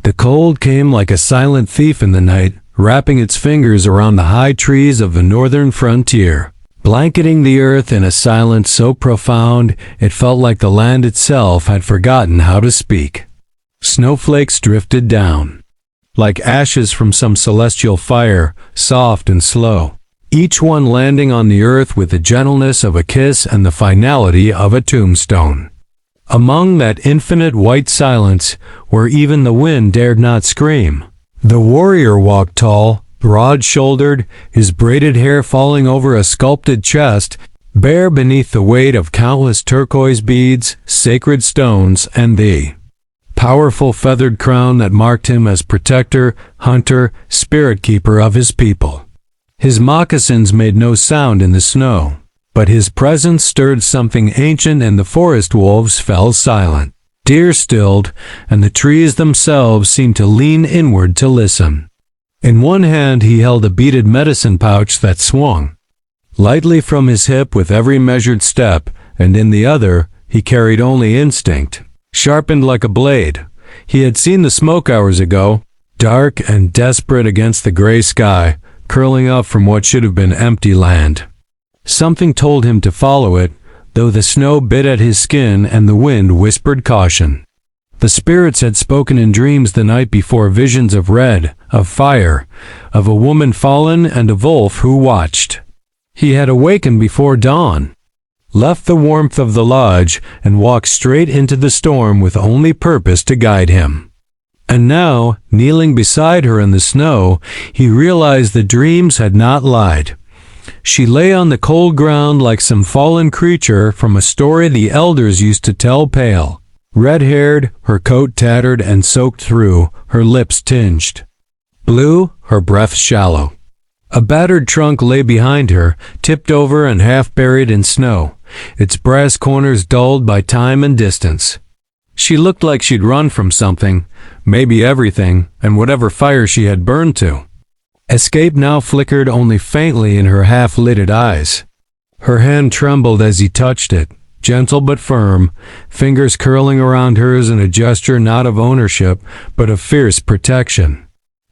The cold came like a silent thief in the night, wrapping its fingers around the high trees of the northern frontier, blanketing the earth in a silence so profound it felt like the land itself had forgotten how to speak. Snowflakes drifted down, like ashes from some celestial fire, soft and slow, each one landing on the earth with the gentleness of a kiss and the finality of a tombstone. Among that infinite white silence, where even the wind dared not scream, the warrior walked tall, broad-shouldered, his braided hair falling over a sculpted chest, bare beneath the weight of countless turquoise beads, sacred stones, and the powerful feathered crown that marked him as protector, hunter, spirit keeper of his people. His moccasins made no sound in the snow, but his presence stirred something ancient, and the forest wolves fell silent, deer stilled, and the trees themselves seemed to lean inward to listen. In one hand he held a beaded medicine pouch that swung lightly from his hip with every measured step, and in the other he carried only instinct, sharpened like a blade. He had seen the smoke hours ago, dark and desperate against the gray sky, curling up from what should have been empty land. Something told him to follow it, though the snow bit at his skin and the wind whispered caution. The spirits had spoken in dreams the night before, visions of red, of fire, of a woman fallen and a wolf who watched. He had awakened before dawn, left the warmth of the lodge, and walked straight into the storm with only purpose to guide him. And now, kneeling beside her in the snow, he realized the dreams had not lied. She lay on the cold ground like some fallen creature from a story the elders used to tell, pale, red-haired, her coat tattered and soaked through, her lips tinged blue, her breath shallow. A battered trunk lay behind her, tipped over and half buried in snow, its brass corners dulled by time and distance. She looked like she'd run from something, maybe everything, and whatever fire she had burned to. Escape now flickered only faintly in her half-lidded eyes. Her hand trembled as he touched it, gentle but firm, fingers curling around hers in a gesture not of ownership, but of fierce protection.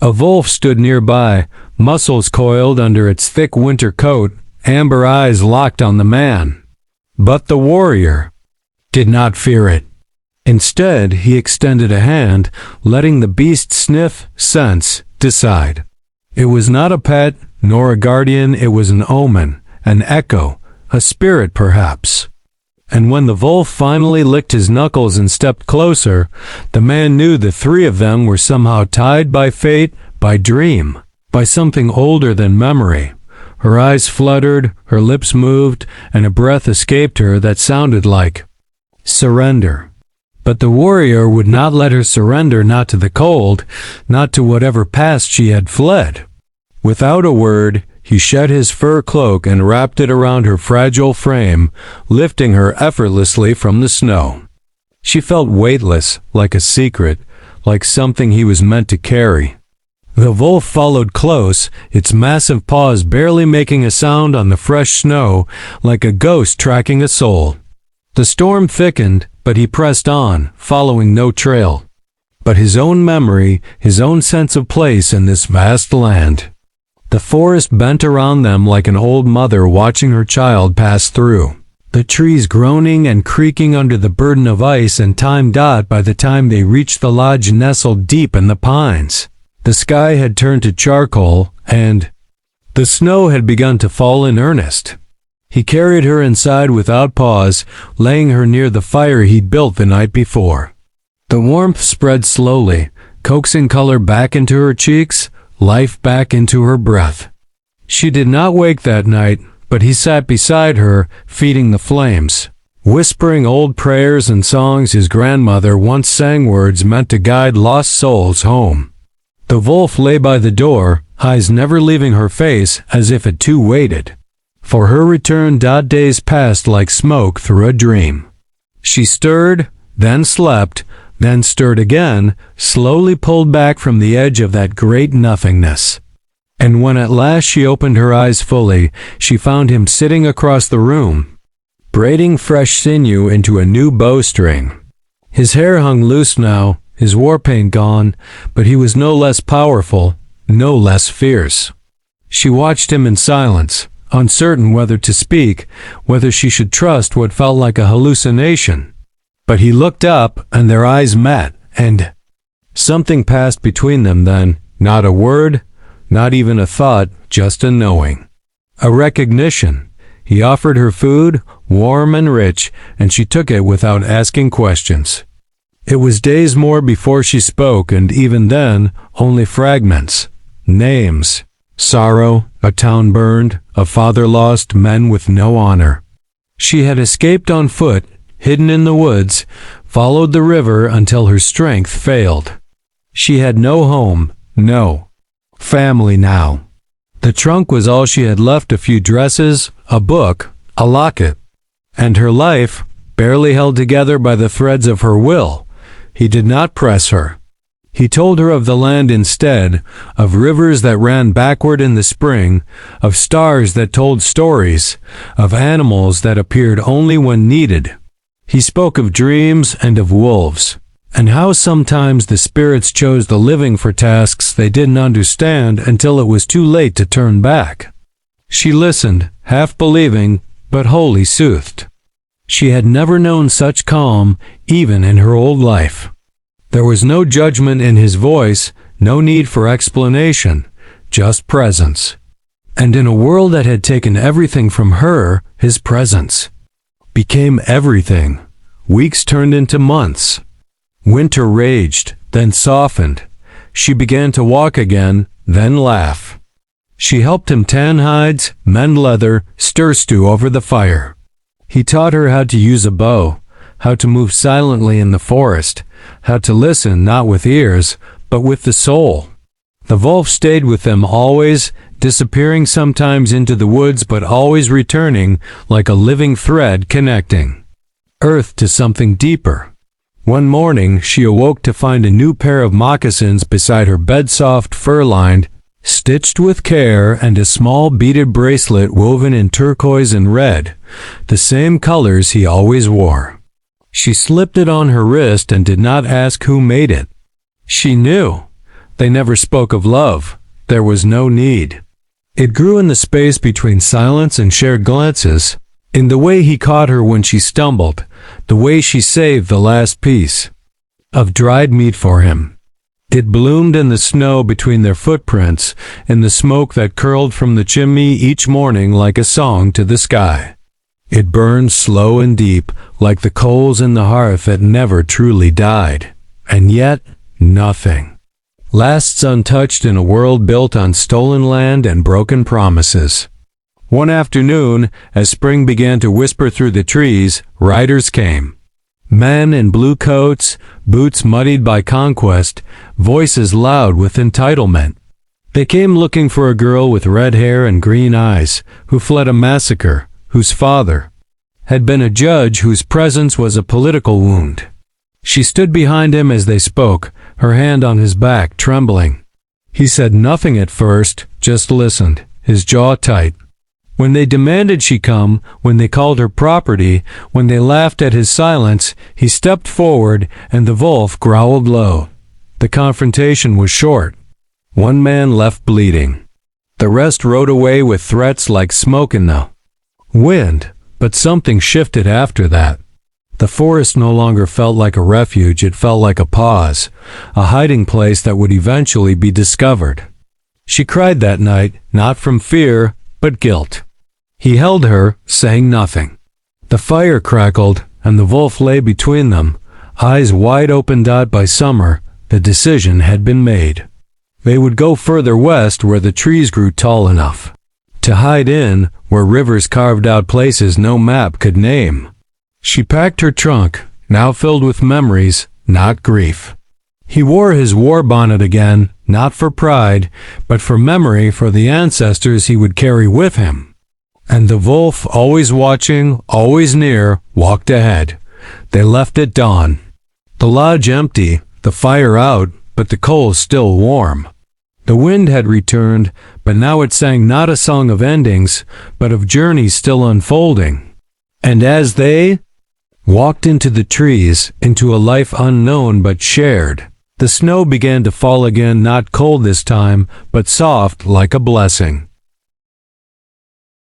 A wolf stood nearby, muscles coiled under its thick winter coat, amber eyes locked on the man. But the warrior did not fear it. Instead, he extended a hand, letting the beast sniff, sense, decide. It was not a pet, nor a guardian, it was an omen, an echo, a spirit perhaps. And when the wolf finally licked his knuckles and stepped closer, the man knew the three of them were somehow tied by fate, by dream, by something older than memory. Her eyes fluttered, her lips moved, and a breath escaped her that sounded like surrender. But the warrior would not let her surrender, not to the cold, not to whatever past she had fled. Without a word, he shed his fur cloak and wrapped it around her fragile frame, lifting her effortlessly from the snow. She felt weightless, like a secret, like something he was meant to carry. The wolf followed close, its massive paws barely making a sound on the fresh snow, like a ghost tracking a soul. The storm thickened, but he pressed on, following no trail, but his own memory, his own sense of place in this vast land. The forest bent around them like an old mother watching her child pass through, the trees groaning and creaking under the burden of ice and time. By the time they reached the lodge nestled deep in the pines, the sky had turned to charcoal, and the snow had begun to fall in earnest. He carried her inside without pause, laying her near the fire he'd built the night before. The warmth spread slowly, coaxing color back into her cheeks, life back into her breath. She did not wake that night, but he sat beside her, feeding the flames, whispering old prayers and songs his grandmother once sang, words meant to guide lost souls home. The wolf lay by the door, eyes never leaving her face, as if it too waited for her return. Days passed like smoke through a dream. She stirred, then slept, then stirred again, slowly pulled back from the edge of that great nothingness. And when at last she opened her eyes fully, she found him sitting across the room, braiding fresh sinew into a new bowstring. His hair hung loose now, his war paint gone, but he was no less powerful, no less fierce. She watched him in silence, uncertain whether to speak, whether she should trust what felt like a hallucination. But he looked up, and their eyes met, and something passed between them then, not a word, not even a thought, just a knowing. A recognition. He offered her food, warm and rich, and she took it without asking questions. It was days more before she spoke, and even then, only fragments. Names. Sorrow, a town burned, a father lost, men with no honor. She had escaped on foot, hidden in the woods, followed the river until her strength failed. She had no home, no family now. The trunk was all she had left, a few dresses, a book, a locket. And her life, barely held together by the threads of her will. He did not press her. He told her of the land instead, of rivers that ran backward in the spring, of stars that told stories, of animals that appeared only when needed. He spoke of dreams and of wolves, and how sometimes the spirits chose the living for tasks they didn't understand until it was too late to turn back. She listened, half believing, but wholly soothed. She had never known such calm, even in her old life. There was no judgment in his voice, no need for explanation, just presence. And in a world that had taken everything from her, his presence became everything. Weeks turned into months. Winter raged, then softened. She began to walk again, then laugh. She helped him tan hides, mend leather, stir stew over the fire. He taught her how to use a bow, how to move silently in the forest, how to listen not with ears, but with the soul. The wolf stayed with them always, disappearing sometimes into the woods but always returning like a living thread connecting earth to something deeper. One morning she awoke to find a new pair of moccasins beside her bed, soft, fur-lined, stitched with care, and a small beaded bracelet woven in turquoise and red, the same colors he always wore. She slipped it on her wrist and did not ask who made it. She knew. They never spoke of love. There was no need. It grew in the space between silence and shared glances, in the way he caught her when she stumbled, the way she saved the last piece of dried meat for him. It bloomed in the snow between their footprints, in the smoke that curled from the chimney each morning like a song to the sky. It burned slow and deep, like the coals in the hearth that never truly died. And yet, nothing lasts untouched in a world built on stolen land and broken promises. One afternoon, as spring began to whisper through the trees, riders came. Men in blue coats, boots muddied by conquest, voices loud with entitlement. They came looking for a girl with red hair and green eyes, who fled a massacre, whose father had been a judge, whose presence was a political wound. She stood behind him as they spoke, her hand on his back, trembling. He said nothing at first, just listened, his jaw tight. When they demanded she come, when they called her property, when they laughed at his silence, he stepped forward, and the wolf growled low. The confrontation was short. One man left bleeding. The rest rode away with threats like smoke in the wind, but something shifted after that. The forest no longer felt like a refuge, it felt like a pause, a hiding place that would eventually be discovered. She cried that night, not from fear, but guilt. He held her, saying nothing. The fire crackled, and the wolf lay between them, eyes wide open. By summer, the decision had been made. They would go further west where the trees grew tall enough to hide in, where rivers carved out places no map could name. She packed her trunk, now filled with memories, not grief. He wore his war bonnet again, not for pride, but for memory, for the ancestors he would carry with him. And the wolf, always watching, always near, walked ahead. They left at dawn. The lodge empty, the fire out, but the coals still warm. The wind had returned, but now it sang not a song of endings, but of journeys still unfolding. And as they walked into the trees, into a life unknown but shared. The snow began to fall again, not cold this time, but soft like a blessing.